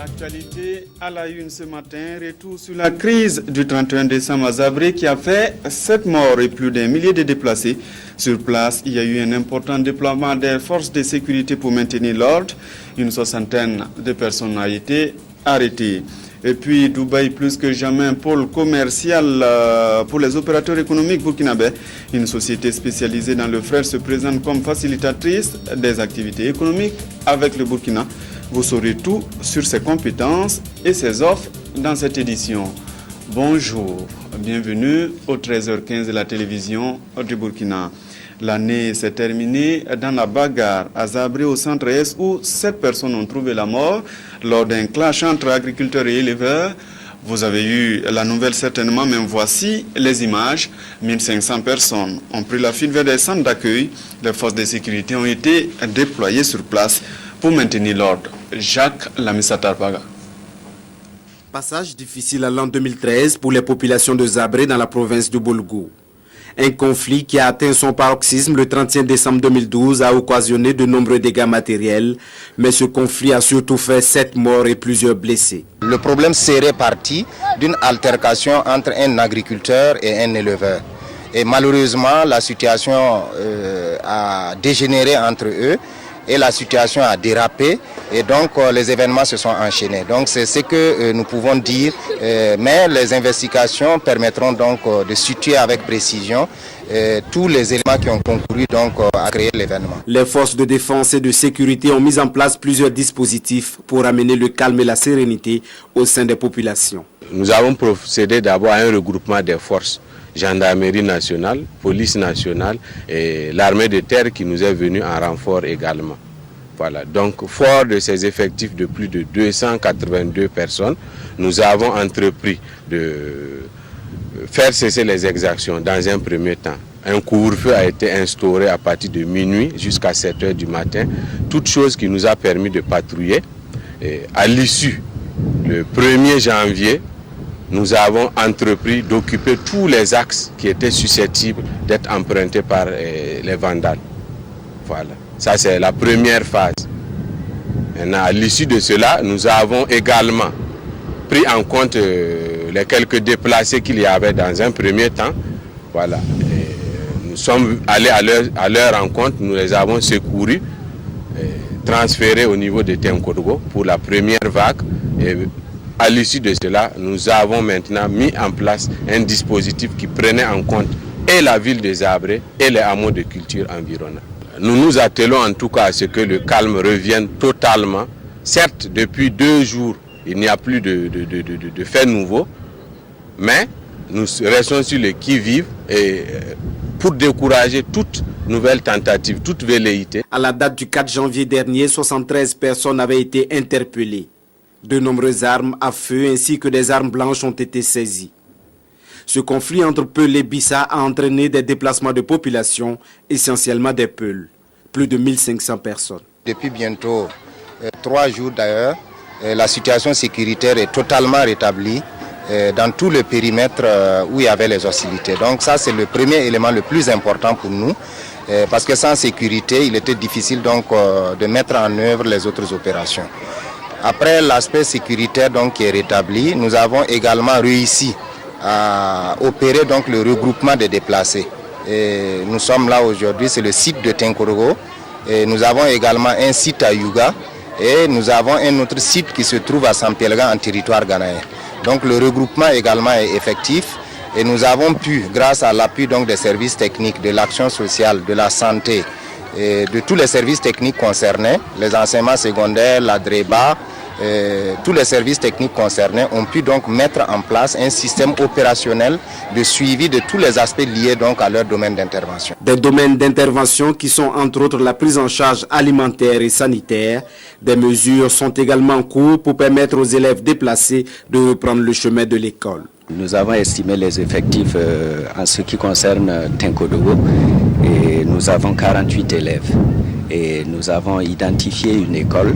L'actualité à la une ce matin, retour sur la crise du 31 décembre à Zabré qui a fait 7 morts et plus d'un millier de déplacés. Sur place, il y a eu un important déploiement des forces de sécurité pour maintenir l'ordre. Une soixantaine de personnes ont été arrêtées. Et puis, Dubaï, plus que jamais, un pôle commercial pour les opérateurs économiques burkinabés. Une société spécialisée dans le fret se présente comme facilitatrice des activités économiques avec le Burkina. Vous saurez tout sur ses compétences et ses offres dans cette édition. Bonjour, bienvenue au 13h15 de la télévision du Burkina. L'année s'est terminée dans la bagarre à Zabré au centre-est où 7 personnes ont trouvé la mort lors d'un clash entre agriculteurs et éleveurs. Vous avez eu la nouvelle certainement, mais voici les images. 1500 personnes ont pris la fuite vers des centres d'accueil. Les forces de sécurité ont été déployées sur place pour maintenir l'ordre. Jacques Lamissatarpaga. Passage difficile à l'an 2013 pour les populations de Zabré dans la province de Bolgou. Un conflit qui a atteint son paroxysme le 31 décembre 2012 a occasionné de nombreux dégâts matériels, mais ce conflit a surtout fait 7 morts et plusieurs blessés. Le problème serait parti d'une altercation entre un agriculteur et un éleveur. Et malheureusement, la situation a dégénéré entre eux et la situation a dérapé et donc les événements se sont enchaînés. Donc c'est ce que nous pouvons dire, mais les investigations permettront donc de situer avec précision tous les éléments qui ont concouru donc à créer l'événement. Les forces de défense et de sécurité ont mis en place plusieurs dispositifs pour amener le calme et la sérénité au sein des populations. Nous avons procédé d'abord à un regroupement des forces. Gendarmerie nationale, police nationale et l'armée de terre qui nous est venue en renfort également. Voilà. Donc, fort de ces effectifs de plus de 282 personnes, nous avons entrepris de faire cesser les exactions dans un premier temps. Un couvre-feu a été instauré à partir de minuit jusqu'à 7 h du matin, toute chose qui nous a permis de patrouiller. Et à l'issue, le 1er janvier, nous avons entrepris d'occuper tous les axes qui étaient susceptibles d'être empruntés par les vandales. Voilà, ça c'est la première phase. Maintenant, à l'issue de cela, nous avons également pris en compte les quelques déplacés qu'il y avait dans un premier temps. Voilà. Et nous sommes allés à leur rencontre, nous les avons secourus, transférés au niveau de Tenkodgo pour la première vague. Et à l'issue de cela, nous avons maintenant mis en place un dispositif qui prenait en compte et la ville de Zabré et les hameaux de culture environnants. Nous nous attelons en tout cas à ce que le calme revienne totalement. Certes, depuis 2 jours, il n'y a plus de faits nouveaux, mais nous restons sur le qui-vive et pour décourager toute nouvelle tentative, toute velléité. À la date du 4 janvier dernier, 73 personnes avaient été interpellées. De nombreuses armes à feu ainsi que des armes blanches ont été saisies. Ce conflit entre Peuls et Bissa a entraîné des déplacements de population, essentiellement des Peuls. Plus de 1500 personnes. Depuis bientôt 3 jours d'ailleurs, la situation sécuritaire est totalement rétablie dans tout le périmètre où il y avait les hostilités. Donc ça c'est le premier élément le plus important pour nous. Parce que sans sécurité, il était difficile donc de mettre en œuvre les autres opérations. Après l'aspect sécuritaire donc, qui est rétabli, nous avons également réussi à opérer donc, le regroupement des déplacés. Et nous sommes là aujourd'hui, c'est le site de Tenkodgo. Et nous avons également un site à Yuga et nous avons un autre site qui se trouve à Sampelga en territoire ghanéen. Donc le regroupement également est effectif et nous avons pu, grâce à l'appui donc, des services techniques, de l'action sociale, de la santé, et de tous les services techniques concernés, les enseignements secondaires, la DREBA, tous les services techniques concernés ont pu donc mettre en place un système opérationnel de suivi de tous les aspects liés donc à leur domaine d'intervention. Des domaines d'intervention qui sont entre autres la prise en charge alimentaire et sanitaire. Des mesures sont également en cours pour permettre aux élèves déplacés de reprendre le chemin de l'école. Nous avons estimé les effectifs en ce qui concerne Tenkodgo et nous avons 48 élèves. Et nous avons identifié une école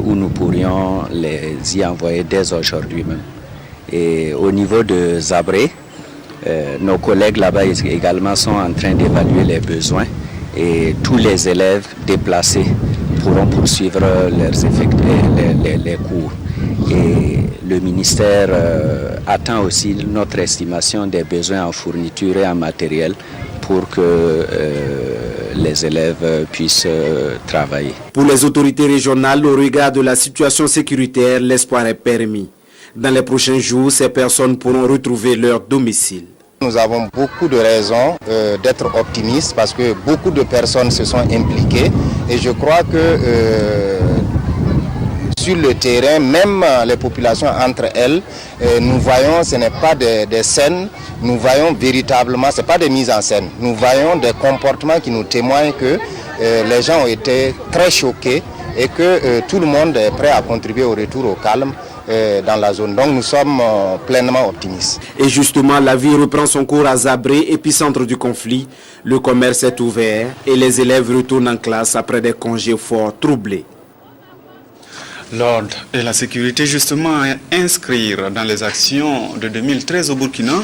où nous pourrions les y envoyer dès aujourd'hui même. Et au niveau de Zabré, nos collègues là-bas également sont en train d'évaluer les besoins et tous les élèves déplacés pourront poursuivre les cours. Et le ministère attend aussi notre estimation des besoins en fourniture et en matériel pour que les élèves puissent travailler. Pour les autorités régionales, au regard de la situation sécuritaire, l'espoir est permis. Dans les prochains jours, ces personnes pourront retrouver leur domicile. Nous avons beaucoup de raisons d'être optimistes parce que beaucoup de personnes se sont impliquées et je crois que sur le terrain, même les populations entre elles, nous voyons, ce n'est pas des scènes, nous voyons véritablement, ce n'est pas des mises en scène, nous voyons des comportements qui nous témoignent que les gens ont été très choqués et que tout le monde est prêt à contribuer au retour au calme dans la zone. Donc nous sommes pleinement optimistes. Et justement, la vie reprend son cours à Zabré, épicentre du conflit. Le commerce est ouvert et les élèves retournent en classe après des congés fort troublés. L'ordre et la sécurité, justement, inscrire dans les actions de 2013 au Burkina.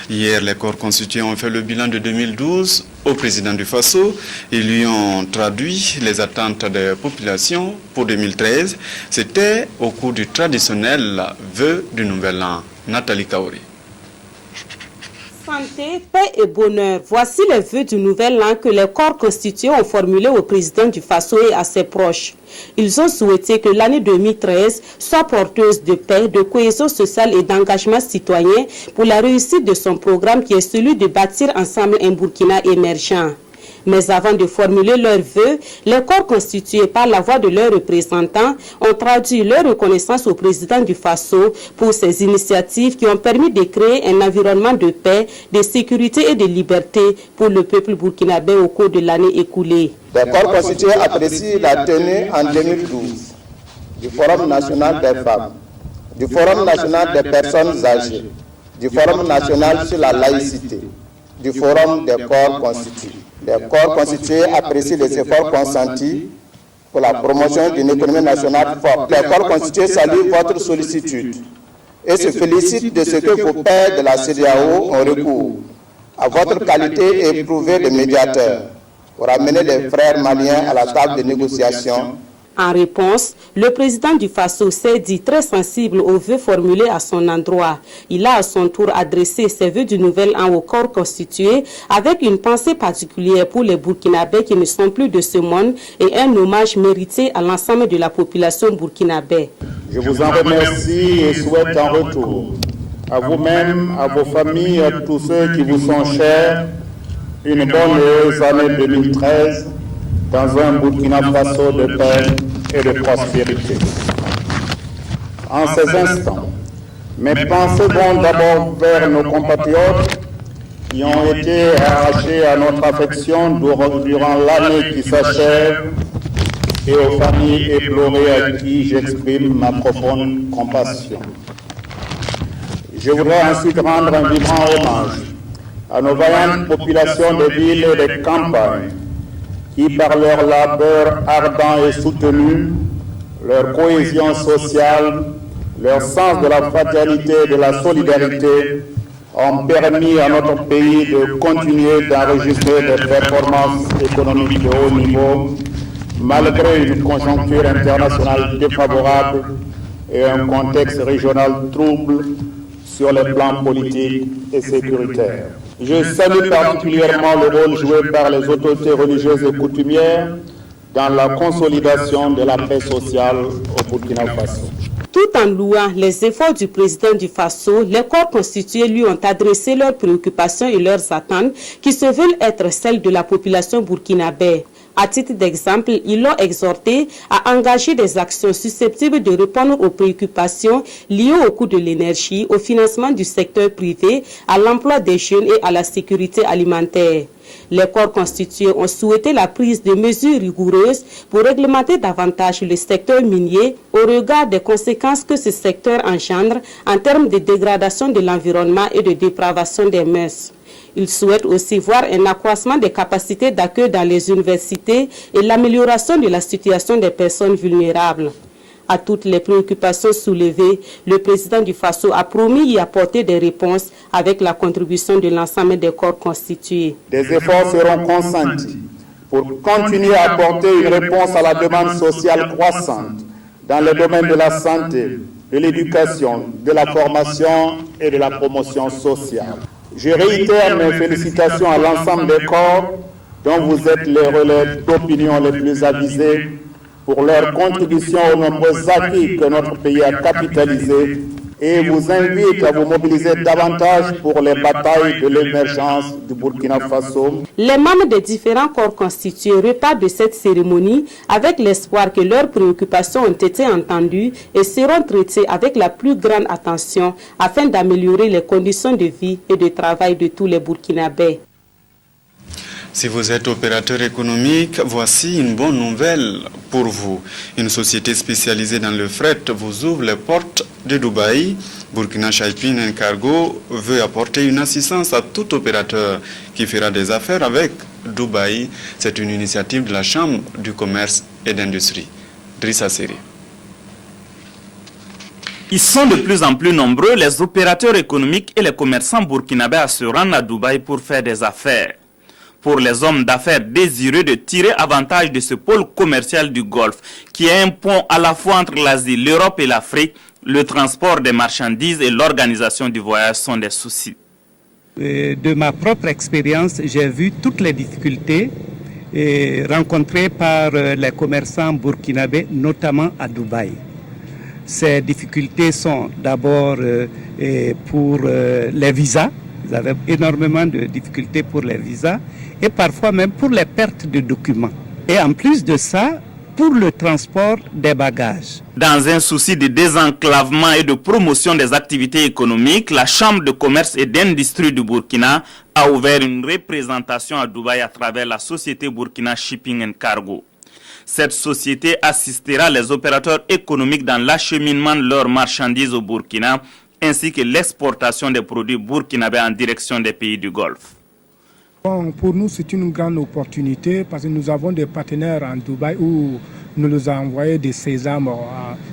Hier, les corps constitués ont fait le bilan de 2012 au président du Faso. Ils lui ont traduit les attentes des populations pour 2013. C'était au cours du traditionnel vœu du Nouvel An. Nathalie Kaori. Santé, paix et bonheur. Voici les vœux du Nouvel An que les corps constitués ont formulés au président du Faso et à ses proches. Ils ont souhaité que l'année 2013 soit porteuse de paix, de cohésion sociale et d'engagement citoyen pour la réussite de son programme qui est celui de bâtir ensemble un Burkina émergent. Mais avant de formuler leurs vœux, les corps constitués par la voix de leurs représentants ont traduit leur reconnaissance au président du Faso pour ces initiatives qui ont permis de créer un environnement de paix, de sécurité et de liberté pour le peuple burkinabé au cours de l'année écoulée. Les corps constitués apprécient la tenue en 2012 du Forum national des femmes, du Forum national des personnes âgées, du Forum national sur la laïcité, du Forum des corps constitués. Les corps constitués apprécient les efforts consentis pour la promotion d'une économie nationale forte. Les corps constitués saluent votre sollicitude et se félicitent de ce que vos pairs de la CEDEAO ont recours à votre qualité éprouvée de médiateur pour amener les frères maliens à la table de négociation. En réponse, le président du Faso s'est dit très sensible aux vœux formulés à son endroit. Il a à son tour adressé ses vœux du Nouvel An au corps constitué avec une pensée particulière pour les Burkinabés qui ne sont plus de ce monde et un hommage mérité à l'ensemble de la population burkinabé. Je vous en remercie et souhaite en retour à vous-même, à vos familles, à tous ceux qui vous sont chers, une bonne et heureuse année 2013 dans un Burkina Faso de paix et de prospérité. En ces instants, mes pensées vont d'abord vers nos compatriotes qui ont été arrachés à notre affection durant l'année qui s'achève et aux familles éplorées à qui j'exprime ma profonde compassion. Je voudrais ensuite rendre un vibrant hommage à nos vaillantes populations des villes et des campagnes qui, par leur labeur ardent et soutenu, leur cohésion sociale, leur sens de la fraternité et de la solidarité, ont permis à notre pays de continuer d'enregistrer des performances économiques de haut niveau, malgré une conjoncture internationale défavorable et un contexte régional trouble sur les plans politiques et sécuritaires. Je salue particulièrement le rôle joué par les autorités religieuses et coutumières dans la consolidation de la paix sociale au Burkina Faso. Tout en louant les efforts du président du Faso, les corps constitués lui ont adressé leurs préoccupations et leurs attentes qui se veulent être celles de la population burkinabé. À titre d'exemple, ils l'ont exhorté à engager des actions susceptibles de répondre aux préoccupations liées au coût de l'énergie, au financement du secteur privé, à l'emploi des jeunes et à la sécurité alimentaire. Les corps constitués ont souhaité la prise de mesures rigoureuses pour réglementer davantage le secteur minier au regard des conséquences que ce secteur engendre en termes de dégradation de l'environnement et de dépravation des mœurs. Ils souhaitent aussi voir un accroissement des capacités d'accueil dans les universités et l'amélioration de la situation des personnes vulnérables. À toutes les préoccupations soulevées, le président du Faso a promis y apporter des réponses avec la contribution de l'ensemble des corps constitués. Des efforts seront consentis pour continuer à apporter une réponse à la demande sociale croissante dans le domaine de la santé, de l'éducation, de la formation et de la promotion sociale. Je réitère mes félicitations à l'ensemble des corps dont vous êtes les relais d'opinion les plus avisés pour leur contribution aux nombreux acquis que notre pays a capitalisés et vous invite à vous mobiliser davantage pour les batailles de l'émergence du Burkina Faso. Les membres des différents corps constitués repartent de cette cérémonie avec l'espoir que leurs préoccupations ont été entendues et seront traitées avec la plus grande attention afin d'améliorer les conditions de vie et de travail de tous les Burkinabés. Si vous êtes opérateur économique, voici une bonne nouvelle pour vous. Une société spécialisée dans le fret vous ouvre les portes de Dubaï. Burkina Shipping and Cargo veut apporter une assistance à tout opérateur qui fera des affaires avec Dubaï. C'est une initiative de la Chambre du commerce et d'industrie. Drissa Seri. Ils sont de plus en plus nombreux, les opérateurs économiques et les commerçants burkinabés à se rendre à Dubaï pour faire des affaires. Pour les hommes d'affaires désireux de tirer avantage de ce pôle commercial du Golfe, qui est un pont à la fois entre l'Asie, l'Europe et l'Afrique, le transport des marchandises et l'organisation du voyage sont des soucis. De ma propre expérience, j'ai vu toutes les difficultés rencontrées par les commerçants burkinabés, notamment à Dubaï. Ces difficultés sont d'abord pour les visas. Ils avaient énormément de difficultés pour les visas et parfois même pour les pertes de documents. Et en plus de ça, pour le transport des bagages. Dans un souci de désenclavement et de promotion des activités économiques, la Chambre de commerce et d'industrie du Burkina a ouvert une représentation à Dubaï à travers la société Burkina Shipping and Cargo. Cette société assistera les opérateurs économiques dans l'acheminement de leurs marchandises au Burkina, ainsi que l'exportation des produits burkinabés en direction des pays du Golfe. Bon, pour nous, c'est une grande opportunité parce que nous avons des partenaires en Dubaï où nous nous avons envoyé des sésames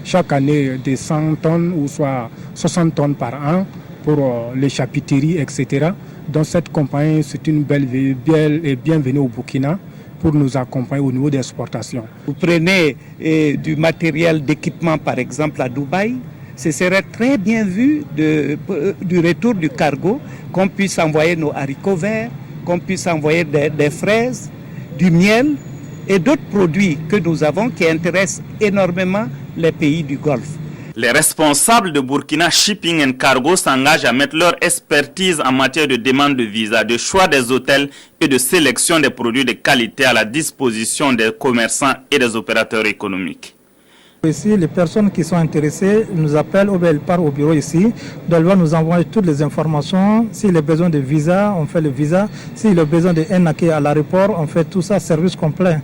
chaque année de 100 tonnes ou soit 60 tonnes par an pour les chapiteries, etc. Donc cette compagnie, c'est une belle et bienvenue au Burkina pour nous accompagner au niveau des exportations. Vous prenez du matériel d'équipement, par exemple, à Dubaï. Ce serait très bien vu du retour du cargo, qu'on puisse envoyer nos haricots verts, qu'on puisse envoyer des fraises, du miel et d'autres produits que nous avons qui intéressent énormément les pays du Golfe. Les responsables de Burkina Shipping and Cargo s'engagent à mettre leur expertise en matière de demande de visa, de choix des hôtels et de sélection des produits de qualité à la disposition des commerçants et des opérateurs économiques. Ici, les personnes qui sont intéressées nous appellent ou bien elles partent au bureau ici. Donc, elle va nous envoyer toutes les informations. S'il a besoin de visa, on fait le visa. S'il a besoin d'un accueil à l'aéroport, on fait tout ça, service complet.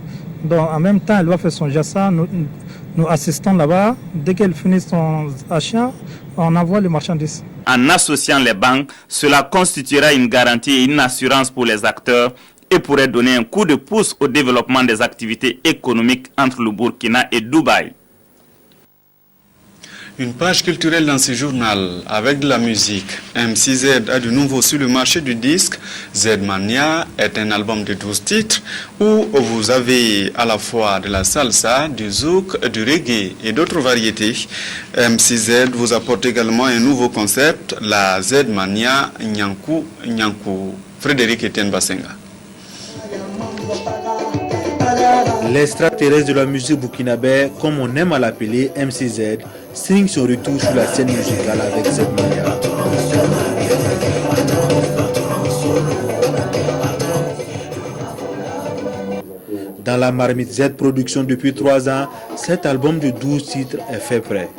Donc, en même temps, elle va faire son JASA. Nous assistons là-bas. Dès qu'elle finit son achat, on envoie les marchandises. En associant les banques, cela constituera une garantie et une assurance pour les acteurs et pourrait donner un coup de pouce au développement des activités économiques entre le Burkina et Dubaï. Une page culturelle dans ce journal avec de la musique. MC-Z a de nouveau sur le marché du disque. Z-Mania est un album de 12 titres où vous avez à la fois de la salsa, du zouk, du reggae et d'autres variétés. MC-Z vous apporte également un nouveau concept, la Z-Mania Nyankou Nyankou. Frédéric Etienne Basenga. L'extraterrestre de la musique burkinabé, comme on aime à l'appeler MC-Z, signe son retour sur la scène musicale avec Z-Mania. Dans la marmite Z Production depuis 3 ans, cet album de 12 titres est fait prêt.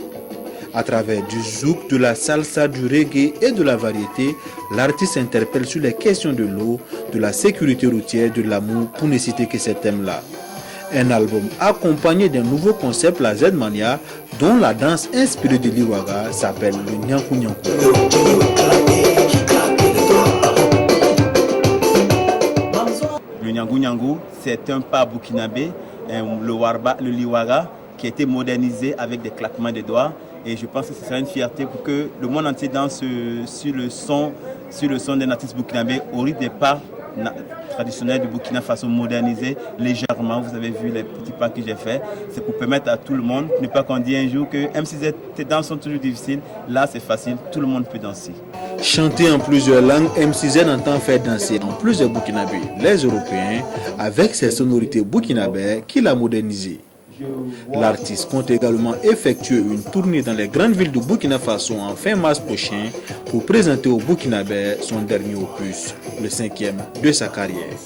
À travers du zouk, de la salsa, du reggae et de la variété, l'artiste interpelle sur les questions de l'eau, de la sécurité routière, de l'amour, pour ne citer que ces thèmes-là. Un album accompagné d'un nouveau concept, la Z-Mania, dont la danse inspirée de l'Iwaga s'appelle le Nyankou Nyankou. Le Nyankou Nyankou, c'est un pas burkinabé, le Liwaga, qui a été modernisé avec des claquements de doigts. Et je pense que ce sera une fierté pour que le monde entier danse sur le son d'un artiste burkinabé au rythme des pas traditionnelle du Burkina Faso modernisée légèrement. Vous avez vu les petits pas que j'ai faits. C'est pour permettre à tout le monde, ne pas qu'on dise un jour que même si tes danses sont toujours difficiles, là c'est facile, tout le monde peut danser. Chanter en plusieurs langues, MCZ entend faire danser en plusieurs Burkinabés, les Européens, avec ses sonorités burkinabais qu'il a modernisées. L'artiste compte également effectuer une tournée dans les grandes villes du Burkina Faso en fin mars prochain pour présenter au Burkinabé son dernier opus, le 5e de sa carrière.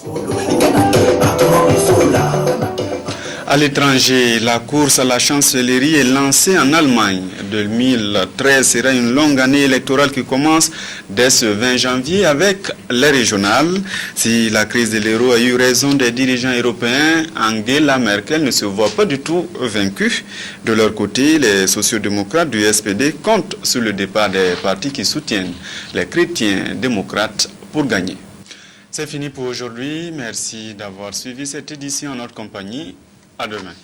À l'étranger, la course à la chancellerie est lancée en Allemagne. 2013 sera une longue année électorale qui commence dès ce 20 janvier avec les régionales. Si la crise de l'euro a eu raison des dirigeants européens, Angela Merkel ne se voit pas du tout vaincue. De leur côté, les sociodémocrates du SPD comptent sur le départ des partis qui soutiennent les chrétiens démocrates pour gagner. C'est fini pour aujourd'hui. Merci d'avoir suivi cette édition en notre compagnie. À demain.